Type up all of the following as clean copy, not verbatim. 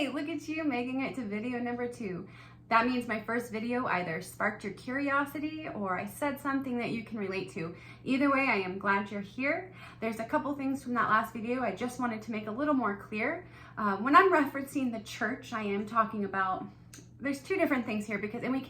Hey, look at you making it to video number 2. That means my first video either sparked your curiosity or I said something that you can relate to. Either way, I am glad you're here. There's a couple things from that last video I just wanted to make a little more clear. When I'm referencing the church, I am talking about, there's two different things here and we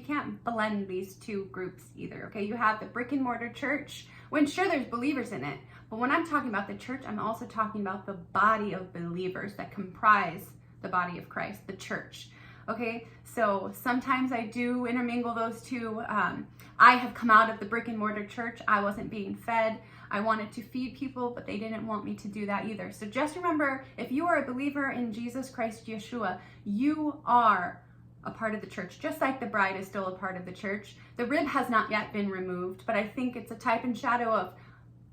can't blend these two groups either, okay? You have the brick and mortar church, when sure there's believers in it, but when I'm talking about the church, I'm also talking about the body of believers that comprise the body of Christ, the church. Okay, so sometimes I do intermingle those two. I have come out of the brick and mortar church. I wasn't being fed. I wanted to feed people, but they didn't want me to do that either. So just remember, if you are a believer in Jesus Christ Yeshua, you are a part of the church, just like the bride is still a part of the church. The rib has not yet been removed, but I think it's a type and shadow of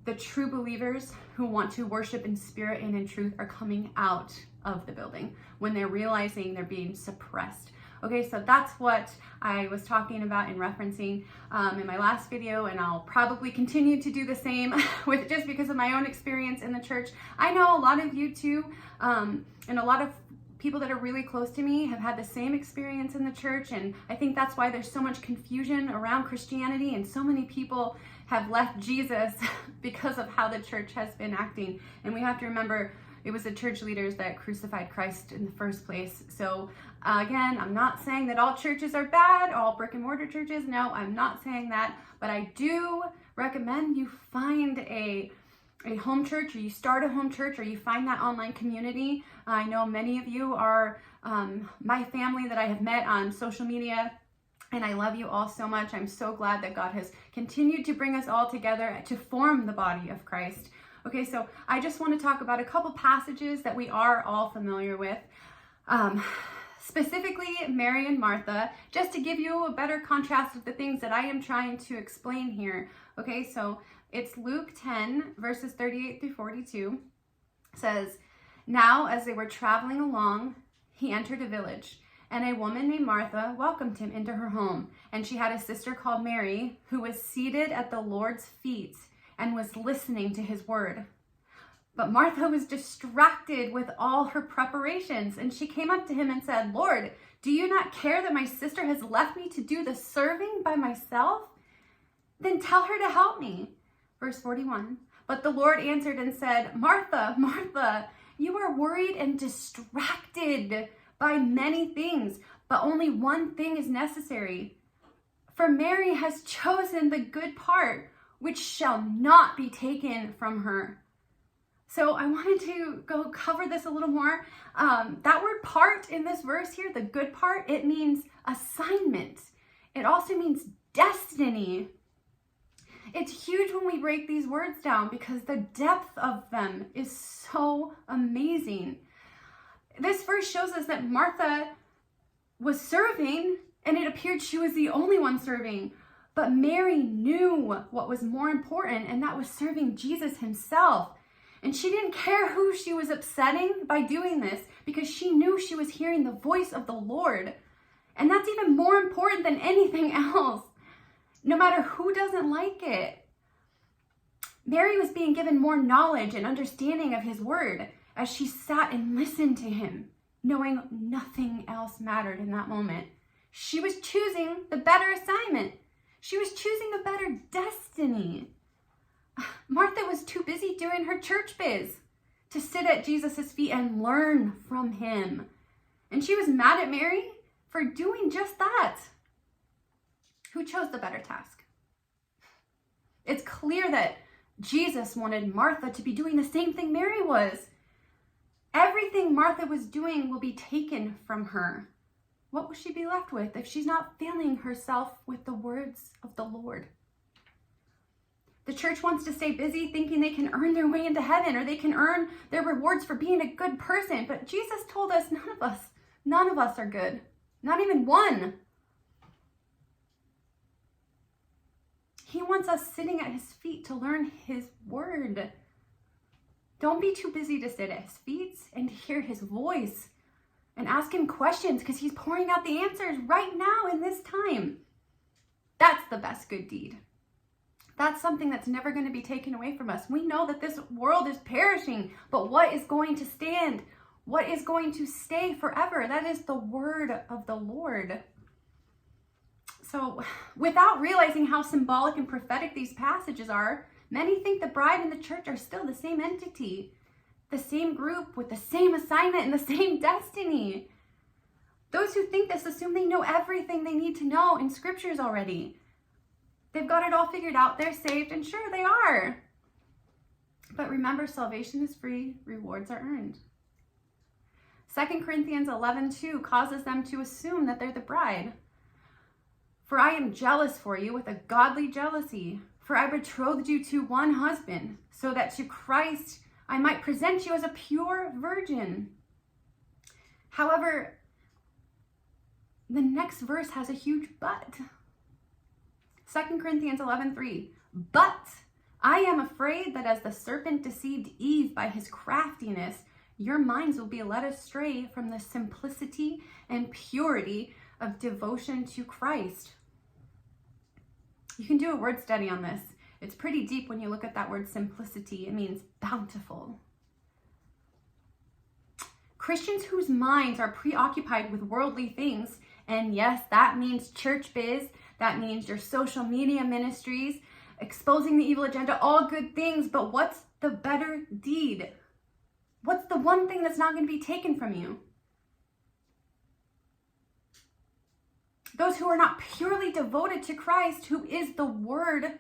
the true believers who want to worship in spirit and in truth are coming out of the building when they're realizing they're being suppressed. Okay, so that's what I was talking about and referencing in my last video, and I'll probably continue to do the same with just because of my own experience in the church. I know a lot of you too, and a lot of people that are really close to me have had the same experience in the church, and I think that's why there's so much confusion around Christianity and so many people have left Jesus because of how the church has been acting. And we have to remember it was the church leaders that crucified Christ in the first place. So again, I'm not saying that all churches are bad, all brick and mortar churches. No, I'm not saying that, but I do recommend you find a home church, or you start a home church, or you find that online community. I know many of you are my family that I have met on social media, and I love you all so much. I'm so glad that God has continued to bring us all together to form the body of Christ. Okay, so I just want to talk about a couple passages that we are all familiar with. Specifically Mary and Martha, just to give you a better contrast of the things that I am trying to explain here. Okay, so it's Luke 10, verses 38 through 42. It says, "Now as they were traveling along, he entered a village, and a woman named Martha welcomed him into her home. And she had a sister called Mary, who was seated at the Lord's feet and was listening to his word. But Martha was distracted with all her preparations, and she came up to him and said, 'Lord, do you not care that my sister has left me to do the serving by myself? Then tell her to help me.' Verse 41, "But the Lord answered and said, 'Martha, Martha, you are worried and distracted by many things, but only one thing is necessary. For Mary has chosen the good part, which shall not be taken from her.'" So I wanted to go cover this a little more. That word part in this verse here, the good part, it means assignment. It also means destiny. It's huge when we break these words down because the depth of them is so amazing. This verse shows us that Martha was serving, and it appeared she was the only one serving. But Mary knew what was more important, and that was serving Jesus himself. And she didn't care who she was upsetting by doing this because she knew she was hearing the voice of the Lord. And that's even more important than anything else, no matter who doesn't like it. Mary was being given more knowledge and understanding of his word as she sat and listened to him, knowing nothing else mattered in that moment. She was choosing the better assignment. She was choosing a better destiny. Martha was too busy doing her church biz to sit at Jesus' feet and learn from him. And she was mad at Mary for doing just that. Who chose the better task? It's clear that Jesus wanted Martha to be doing the same thing Mary was. Everything Martha was doing will be taken from her. What will she be left with if she's not filling herself with the words of the Lord? The church wants to stay busy thinking they can earn their way into heaven or they can earn their rewards for being a good person. But Jesus told us none of us are good. Not even one. He wants us sitting at his feet to learn his word. Don't be too busy to sit at his feet and hear his voice and ask him questions because he's pouring out the answers right now in this time. That's the best good deed. That's something that's never going to be taken away from us. We know that this world is perishing, but what is going to stand? what is going to stay forever. That is the word of the Lord. So without realizing how symbolic and prophetic these passages are, many think the bride and the church are still the same entity, the same group with the same assignment and the same destiny. Those who think this assume they know everything they need to know in scriptures already. They've got it all figured out. They're saved, and sure, they are. But remember, salvation is free. Rewards are earned. 2 Corinthians 11:2 causes them to assume that they're the bride. For I am jealous for you with a godly jealousy. For I betrothed you to one husband, so that to Christ I might present you as a pure virgin. However, the next verse has a huge but. 2 Corinthians 11:3. But I am afraid that as the serpent deceived Eve by his craftiness, your minds will be led astray from the simplicity and purity of devotion to Christ. You can do a word study on this. It's pretty deep when you look at that word simplicity. It means bountiful. Christians whose minds are preoccupied with worldly things, and yes, that means church biz, that means your social media ministries, exposing the evil agenda, all good things, but what's the better deed? What's the one thing that's not going to be taken from you? Those who are not purely devoted to Christ, who is the Word,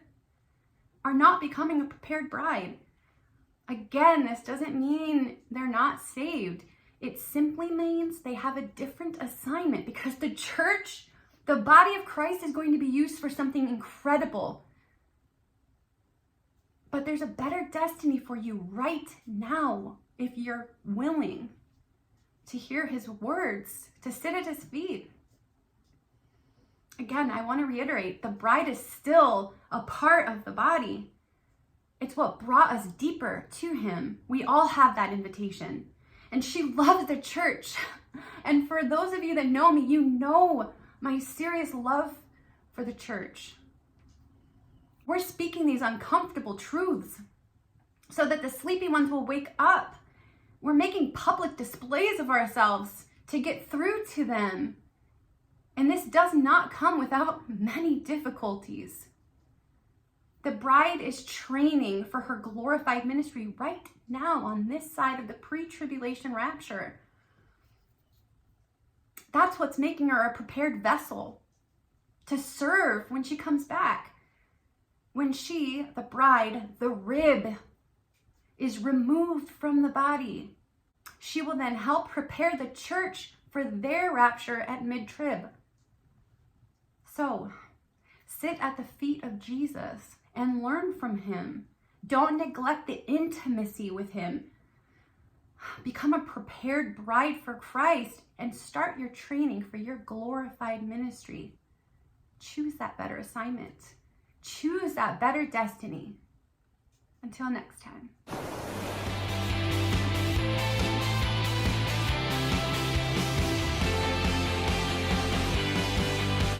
are not becoming a prepared bride. Again, this doesn't mean they're not saved. It simply means they have a different assignment, because the church, the body of Christ, is going to be used for something incredible. But there's a better destiny for you right now if you're willing to hear his words, to sit at his feet. Again, I want to reiterate, the bride is still a part of the body. It's what brought us deeper to him. We all have that invitation. And she loves the church. And for those of you that know me, you know my serious love for the church. We're speaking these uncomfortable truths so that the sleepy ones will wake up. We're making public displays of ourselves to get through to them. And this does not come without many difficulties. The bride is training for her glorified ministry right now on this side of the pre-tribulation rapture. That's what's making her a prepared vessel to serve when she comes back. When she, the bride, the rib, is removed from the body, she will then help prepare the church for their rapture at mid-trib. So, sit at the feet of Jesus and learn from him. Don't neglect the intimacy with him. Become a prepared bride for Christ and start your training for your glorified ministry. Choose that better assignment. Choose that better destiny. Until next time.